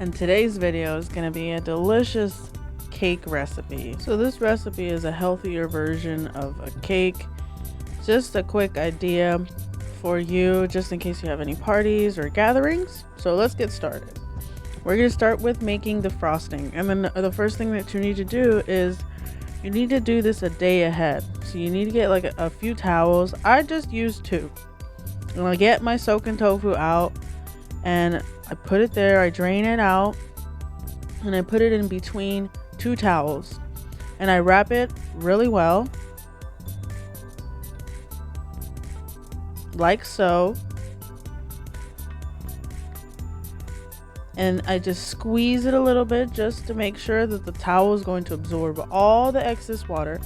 and today's video is going to be a delicious cake recipe. So this recipe is a healthier version of a cake. Just a quick idea for you, just in case you have any parties or gatherings. So let's get started. We're going to start with making the frosting, and then the first thing that you need to do is you need to do this a day ahead. So you need to get like a few towels. I just use 2. And I get my silkn tofu out and I put it there, I drain it out, and I put it in between 2 towels. And I wrap it really well, like so. And I just squeeze it a little bit just to make sure that the towel is going to absorb all the excess water.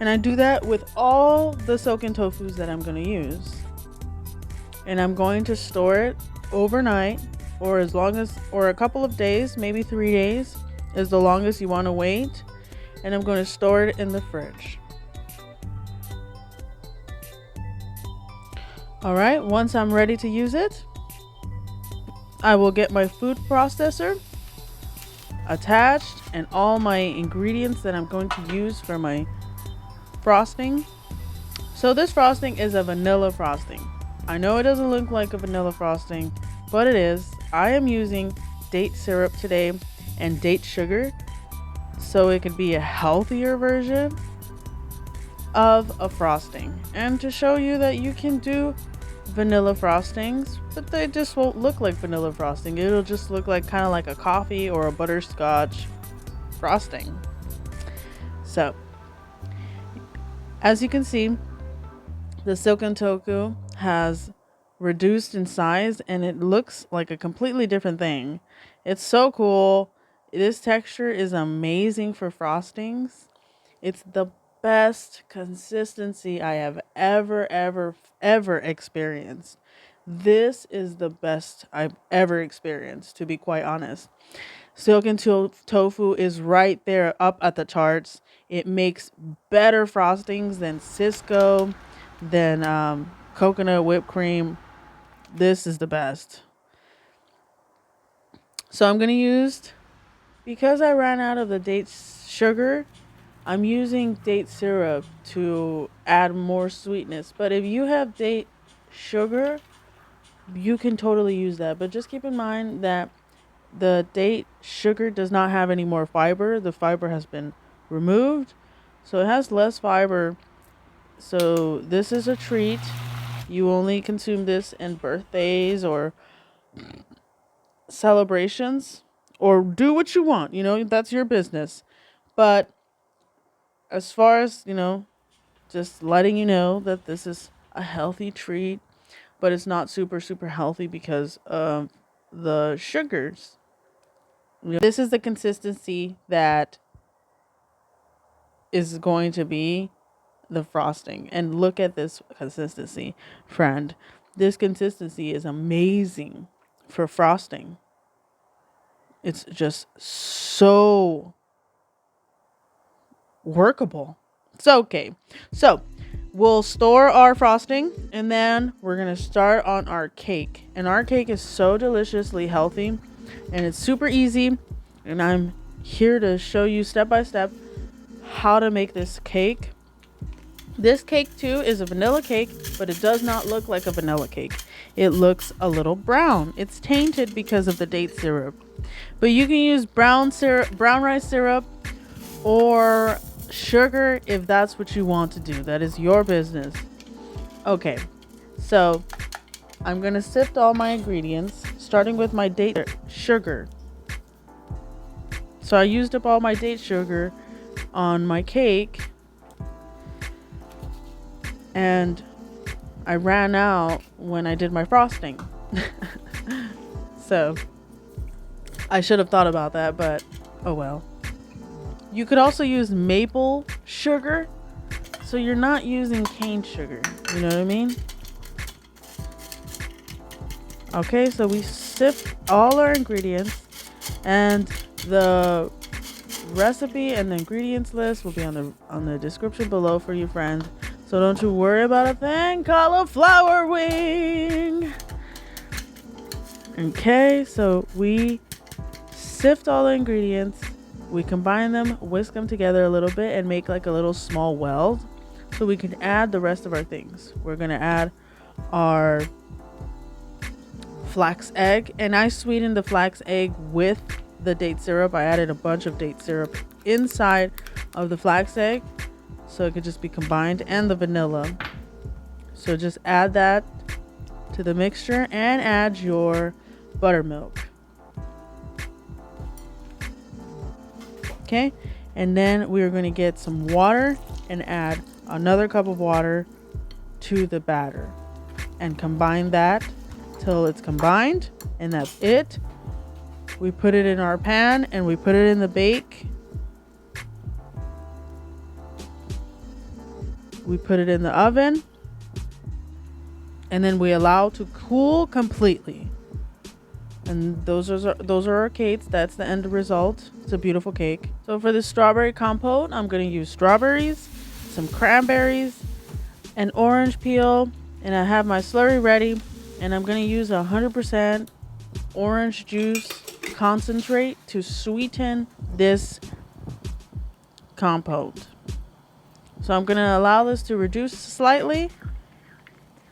And I do that with all the silkn tofus that I'm going to use. And I'm going to store it overnight, or a couple of days, maybe 3 days is the longest you want to wait. And I'm going to store it in the fridge. Alright, once I'm ready to use it, I will get my food processor attached and all my ingredients that I'm going to use for my frosting. So this frosting is a vanilla frosting. I know it doesn't look like a vanilla frosting, but it is. I am using date syrup today and date sugar, so it could be a healthier version of a frosting. And to show you that you can do vanilla frostings, but they just won't look like vanilla frosting. It'll just look like kind of like a coffee or a butterscotch frosting. So as you can see, the silkn tofu has reduced in size and it looks like a completely different thing. It's so cool. This texture is amazing for frostings. It's the best consistency I have ever experienced. This is the best I've ever experienced, to be quite honest. Silkn tofu is right there up at the charts. It makes better frostings than Cisco, than coconut whipped cream. This is the best. So I'm going to use, because I ran out of the date sugar, I'm using date syrup to add more sweetness. But if you have date sugar, you can totally use that. But just keep in mind that the date sugar does not have any more fiber. The fiber has been removed, so it has less fiber. So this is a treat. You only consume this in birthdays or celebrations, or do what you want. That's your business. But as far as, just letting you know that this is a healthy treat, but it's not super healthy because of the sugars. This is the consistency that is going to be the frosting. And look at this consistency, friend. This consistency is amazing for frosting. It's just so workable. It's okay. So we'll store our frosting and then we're going to start on our cake. And our cake is so deliciously healthy and it's super easy. And I'm here to show you step by step how to make this cake. This cake too is a vanilla cake, but it does not look like a vanilla cake. It looks a little brown. It's tainted because of the date syrup. But you can use brown rice syrup, or sugar if that's what you want to do. That is your business. Okay, so I'm gonna sift all my ingredients, starting with my date sugar. So I used up all my date sugar on my cake, and I ran out when I did my frosting. So I should have thought about that, but oh well. You could also use maple sugar, so you're not using cane sugar. You know what I mean? Okay, so we sift all our ingredients, and the recipe and the ingredients list will be on the description below for you, friend. So don't you worry about a thing. Cauliflower wing. Okay, so we sift all the ingredients. We combine them, whisk them together a little bit, and make like a little small weld so we can add the rest of our things. We're going to add our flax egg, and I sweetened the flax egg with the date syrup. I added a bunch of date syrup inside of the flax egg so it could just be combined, and the vanilla. So just add that to the mixture and add your buttermilk. Okay, and then we're going to get some water and add another cup of water to the batter and combine that till it's combined, and that's it. We put it in our pan and we put it in the bake. We put it in the oven, and then we allow to cool completely. And those are our cakes. That's the end result. It's a beautiful cake. So for the strawberry compote, I'm going to use strawberries, some cranberries, an orange peel, and I have my slurry ready. And I'm going to use 100% orange juice concentrate to sweeten this compote. So I'm going to allow this to reduce slightly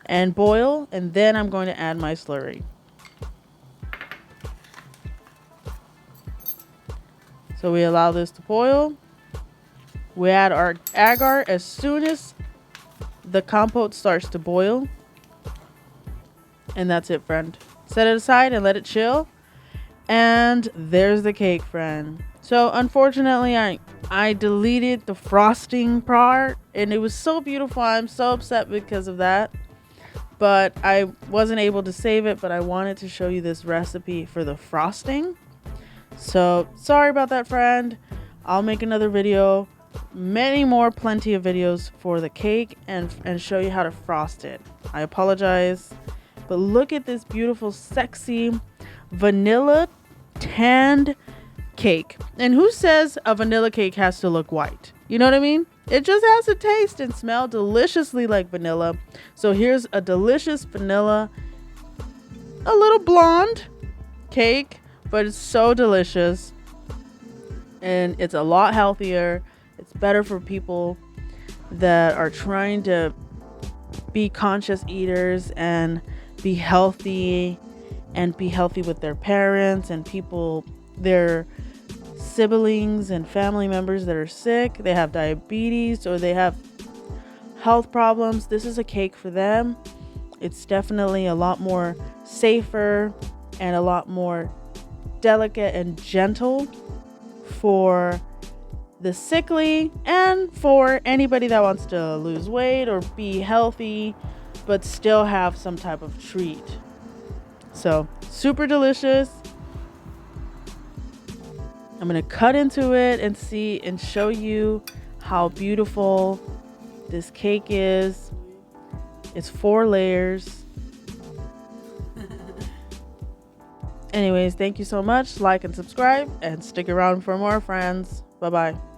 and boil, and then I'm going to add my slurry. So we allow this to boil. We add our agar as soon as the compote starts to boil. And that's it, friend. Set it aside and let it chill. And there's the cake, friend. So unfortunately, I deleted the frosting part, and it was so beautiful. I'm so upset because of that. But I wasn't able to save it, but I wanted to show you this recipe for the frosting. So sorry about that, friend. I'll make another video, plenty of videos for the cake and show you how to frost it. I apologize, but look at this beautiful, sexy vanilla tanned cake. And who says a vanilla cake has to look white? You know what I mean? It just has to taste and smell deliciously like vanilla. So here's a delicious vanilla, a little blonde cake, but it's so delicious, and it's a lot healthier. It's better for people that are trying to be conscious eaters and be healthy with their parents and their siblings and family members that are sick. They have diabetes or they have health problems. This is a cake for them. It's definitely a lot more safer and a lot more delicate and gentle for the sickly and for anybody that wants to lose weight or be healthy but still have some type of treat. So super delicious. I'm gonna cut into it and see and show you how beautiful this cake is. It's 4 layers. Anyways, thank you so much. Like and subscribe and stick around for more, friends. Bye bye.